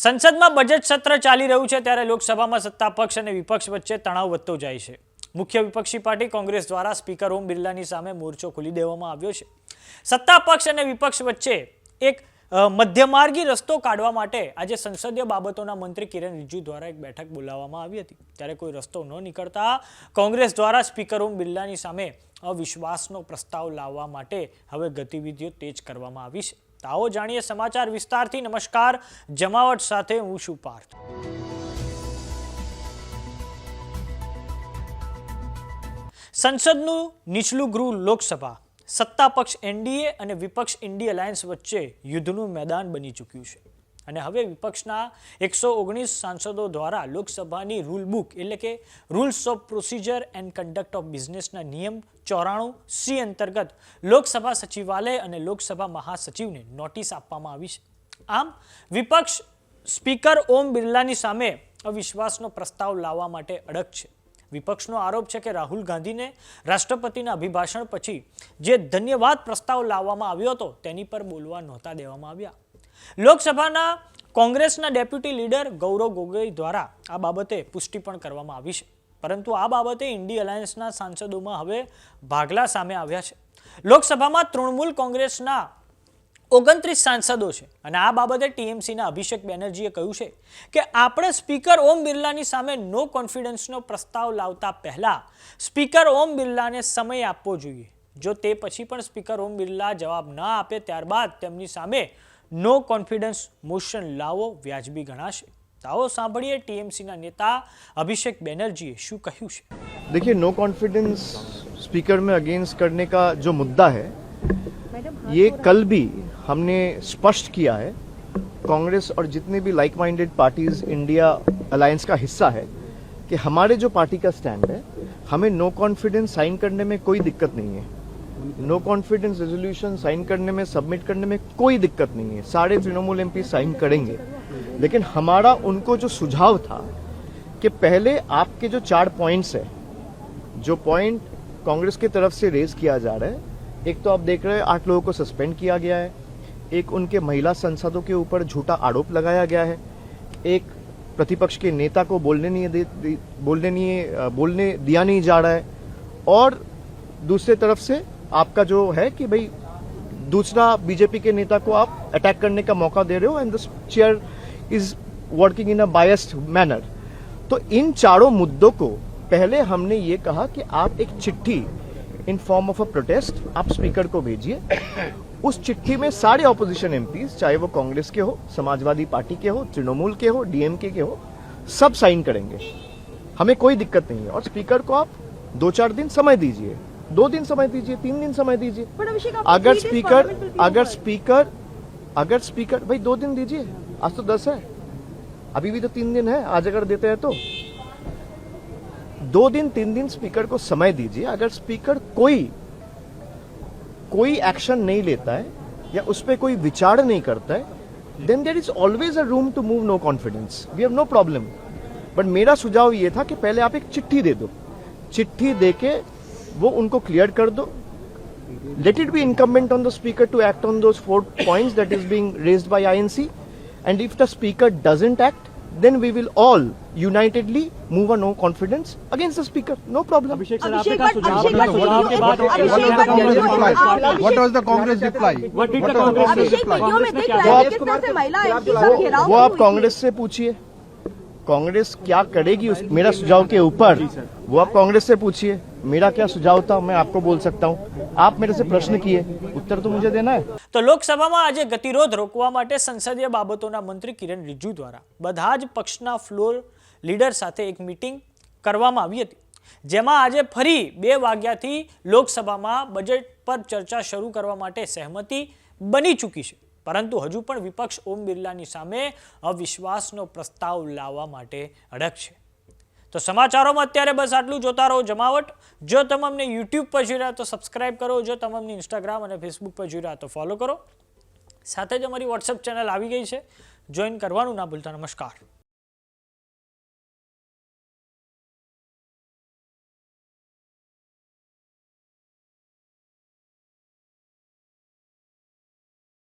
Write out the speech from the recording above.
સંસદમાં બજેટ સત્ર ચાલી રહ્યું છે ત્યારે લોકસભામાં સત્તા પક્ષ અને વિપક્ષ વચ્ચે તણાવ વધતો જાય છે। મુખ્ય વિપક્ષી પાર્ટી કોંગ્રેસ દ્વારા સ્પીકર ઓમ બિરલાની સામે મોરચો ખોલી દેવામાં આવ્યો છે। સત્તા પક્ષ અને વિપક્ષ વચ્ચે એક મધ્યમાર્ગી રસ્તો કાઢવા માટે આજે સંસદીય બાબતોના મંત્રી કિરણ રિજિજુ દ્વારા એક બેઠક બોલાવવામાં આવી હતી। ત્યારે કોઈ રસ્તો ન નીકળતા કોંગ્રેસ દ્વારા સ્પીકર ઓમ બિરલાની સામે અવિશ્વાસનો પ્રસ્તાવ લાવવા માટે હવે ગતિવિધિઓ તેજ કરવામાં આવી છે। આવો જાણીએ સમાચાર વિસ્તારથી। નમસ્કાર, જમાવટ સાથે હું છું પાર્થ। સંસદનું નીચલું ગૃહ લોકસભા સત્તા પક્ષ એનડીએ અને વિપક્ષ ઇન્ડી અલાયન્સ વચ્ચે યુદ્ધનું મેદાન બની ચૂક્યું છે અને હવે વિપક્ષના 119 સાંસદો દ્વારા લોકસભાની રૂલ બુક એટલે કે rules of procedure and conduct of બિઝનેસના નિયમ 94C અંતર્ગત લોકસભા સચિવાલય અને લોકસભા મહાસચિવને નોટિસ આપવામાં આવી છે। આમ વિપક્ષ સ્પીકર ઓમ બિરલાની સામે અવિશ્વાસનો પ્રસ્તાવ લાવવા માટે અડગ છે। વિપક્ષનો આરોપ છે કે રાહુલ ગાંધીને રાષ્ટ્રપતિના અભિભાષણ પછી જે ધન્યવાદ પ્રસ્તાવ લાવવામાં આવ્યો હતો તેની પર બોલવા નહોતા દેવામાં આવ્યા। લોકસભાના કોંગ્રેસના ડેપ્યુટી લીડર ગૌરવ ગોગોઈ દ્વારા આ બાબતે પુષ્ટિ પણ કરવામાં આવી છે, પરંતુ આ બાબતે ઇન્ડી અલાયન્સના સાંસદોમાં હવે ભાગલા સામે આવ્યા છે। લોકસભામાં તૃણમૂલ કોંગ્રેસના 29 સાંસદો છે અને આ બાબતે ટીએમસીના અભિષેક બેનર્જીએ કહ્યું છે કે આપણે સ્પીકર ઓમ બિરલાની સામે નો કોન્ફિડન્સનો પ્રસ્તાવ લાવતા પહેલા સ્પીકર ઓમ બિરલાને સમય આપવો જોઈએ। જો તે પછી પણ સ્પીકર ઓમ બિરલા જવાબ ન આપે ત્યારબાદ તેમની સામે નો કોન્ફિડન્સ મોશન લાવવો વ્યાજબી ગણાશે। આવો સાંભળીએ ટીએમસીના નેતા અभिषेक બેનર્જીએ શું કહ્યું છે। देखिए, नो कॉन्फिडेंस स्पीकर में अगेंस्ट करने का जो मुद्दा है ये कल भी हमने स्पष्ट किया है। कांग्रेस और जितने भी like minded parties India alliance का हिस्सा है कि हमारे जो पार्टी का स्टैंड है, हमें नो कॉन्फिडेंस साइन करने में कोई दिक्कत नहीं है। नो कॉन्फिडेंस रेजोल्यूशन साइन करने में, सबमिट करने में कोई दिक्कत नहीं है। सारे तृणमूल एमपी साइन करेंगे, लेकिन हमारा उनको जो सुझाव था कि पहले आपके जो 4 पॉइंट्स है, जो पॉइंट कांग्रेस की तरफ से रेज किया जा रहा है, एक तो आप देख रहे हैं 8 लोगों को सस्पेंड किया गया है, एक उनके महिला सांसदों के ऊपर झूठा आरोप लगाया गया है, एक प्रतिपक्ष के नेता को बोलने दिया नहीं जा रहा है, और दूसरे तरफ से आपका जो है कि भाई दूसरा बीजेपी के नेता को आप अटैक करने का मौका दे रहे हो and the chair is working in a biased manner. तो इन चारों मुद्दों को पहले हमने ये कहा कि आप एक चिट्ठी in form of a protest आप स्पीकर को भेजिए। उस चिट्ठी में सारे ऑपोजिशन एमपीज, चाहे वो कांग्रेस के हो, समाजवादी पार्टी के हो, तृणमूल के हो, डीएमके के हो, सब साइन करेंगे। हमें कोई दिक्कत नहीं है। और स्पीकर को आप 2-4 दिन समय दीजिए, 2 दिन समय दीजिए, 3 दिन समय दीजिए। अगर स्पीकर भाई 2 दिन दीजिए, आज तो 10 है, अभी भी तो 3 दिन है। आज अगर देते हैं तो 2 दिन 3 दिन स्पीकर को समय दीजिए। अगर स्पीकर कोई एक्शन नहीं लेता है या उस पर कोई विचार नहीं करता है, then there is always a room to move no confidence. We have no problem. But मेरा सुझाव ये था कि पहले आप एक चिट्ठी दे दो, चिट्ठी देके वो उनको क्लियर कर दो। Let it be incumbent on the speaker to act on those 4 points that is being raised by INC, and if the speaker doesn't act, then we will all unitedly move a no confidence against the speaker. No problem. Abhishek sir, आपका सुझाव के बाद what was the Congress reply? What did the Congress reply? वो आप कांग्रेस से पूछिए, कांग्रेस क्या करेगी उस मेरा सुझाव के ऊपर, वो आप कांग्रेस से पूछिए। मेरा क्या सुझाव था मैं आपको बोल सकता हूँ। आप मेरे से प्रश्न किए, उत्तर तो मुझे देना है। તો લોકસભામાં આજે ગતિરોધ રોકવા માટે સંસદીય બાબતોના મંત્રી કિરણ રિજિજુ દ્વારા બધા જ પક્ષના ફ્લોર લીડર સાથે એક મીટિંગ કરવામાં આવી હતી, જેમાં આજે ફરી 2 વાગ્યાથી લોકસભામાં બજેટ પર ચર્ચા શરૂ કરવા માટે સહમતિ બની ચૂકી છે, પરંતુ હજુ પણ વિપક્ષ ઓમ બિરલાની સામે અવિશ્વાસનો પ્રસ્તાવ લાવવા માટે અડગ છે। તો સમાચારોમાં અત્યારે બસ આટલું। જોતા રહો જમાવટ। જો તમે અમને યુટ્યુબ પર જોઈ રહ્યા તો સબસ્ક્રાઇબ કરો, જો તમે અમને ઇન્સ્ટાગ્રામ અને ફેસબુક પર જોઈ રહ્યા તો ફોલો કરો। સાથે જ અમારી વોટ્સએપ ચેનલ આવી ગઈ છે, જોઈન કરવાનું ના ભૂલતા। નમસ્કાર।